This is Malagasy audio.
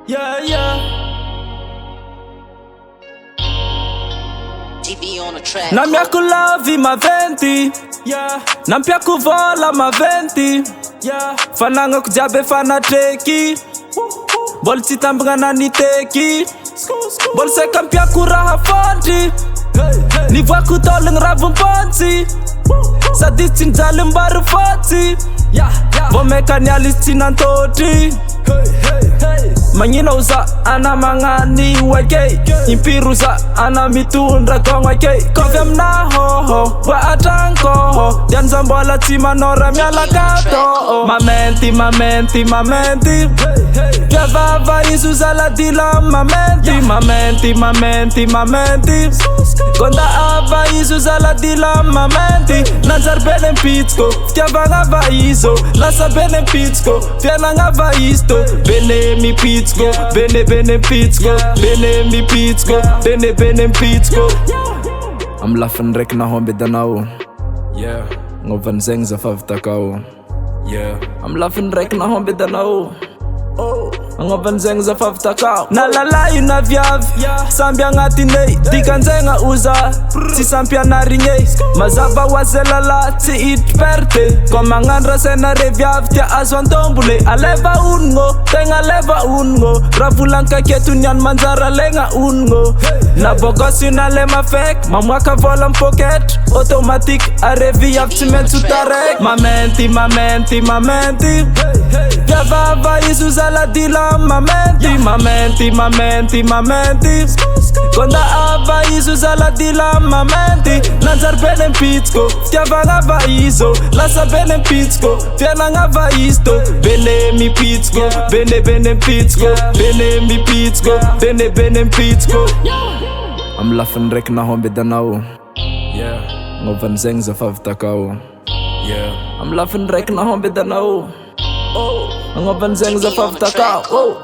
Yeah, yeah. GB on the track. Na minha kulavi maventi, yeah. Na mpia kuvola maventi, yeah. Fananga kujabe fanateki, bol titambanga na niteki, bol seka mpia kuraha fonti, ni voa kutoleng ravun ponti, sadi tinjali mbaru foti, vomeka nyalis tinantoti. Mangina uza ana mangani wake, impiruza ana mitundra kong wake. Kovem na ho wa atanko, dian zambola tima nora miala kato. Mamenti, mamenti, mamenti, kevava isuza la dila mamenti. Mamenti, mamenti, mamenti, konda ava isuza la dila mamenti. Nazar belen pitsko, fitiavagna va iso. Lasa belen pitsko, fianagna va isto. Bene mi pitsko, bene pitsko, bene mi pitsko, bene pitsko. I'm laughing rek na hombe danao, yeah. Ngovan zeng za favtakao, yeah. I'm laughing rek na hombe danao, oh. Ngovan zeng za favtakao. Nalalai na viavi, sambi agnaty nei. Dikanzenga uza, si sampia na ringe. Mazava wazelala, si itperte. Komangandra sena reviavi, tia azwantombule. Aleva ungo, tenga leva ungo. Ravulanka ketu nyan manzara lenga ungo. Na bogosi na lema fake, mamwaka vola pocket. Automatic, areviavi timentu tarek. Mamenti, mamenti, mamenti, kevava isuza la dila mamenti. Mamenti, mamenti, mamenti, konda ava isuza la dila mamenti. Nazar belen pitsko, fitiavagna va iso. Lasa belen pitsko, fianagna va isto. Bene mi pitsko, bene pitsko, bene mi pitsko, bene pitsko. I'm laughing rek na hombe danao, yeah. Ngovan zeng za favtakao, yeah. I'm laughing rek na hombe danao, oh. Ngovan zeng za favtakao, oh.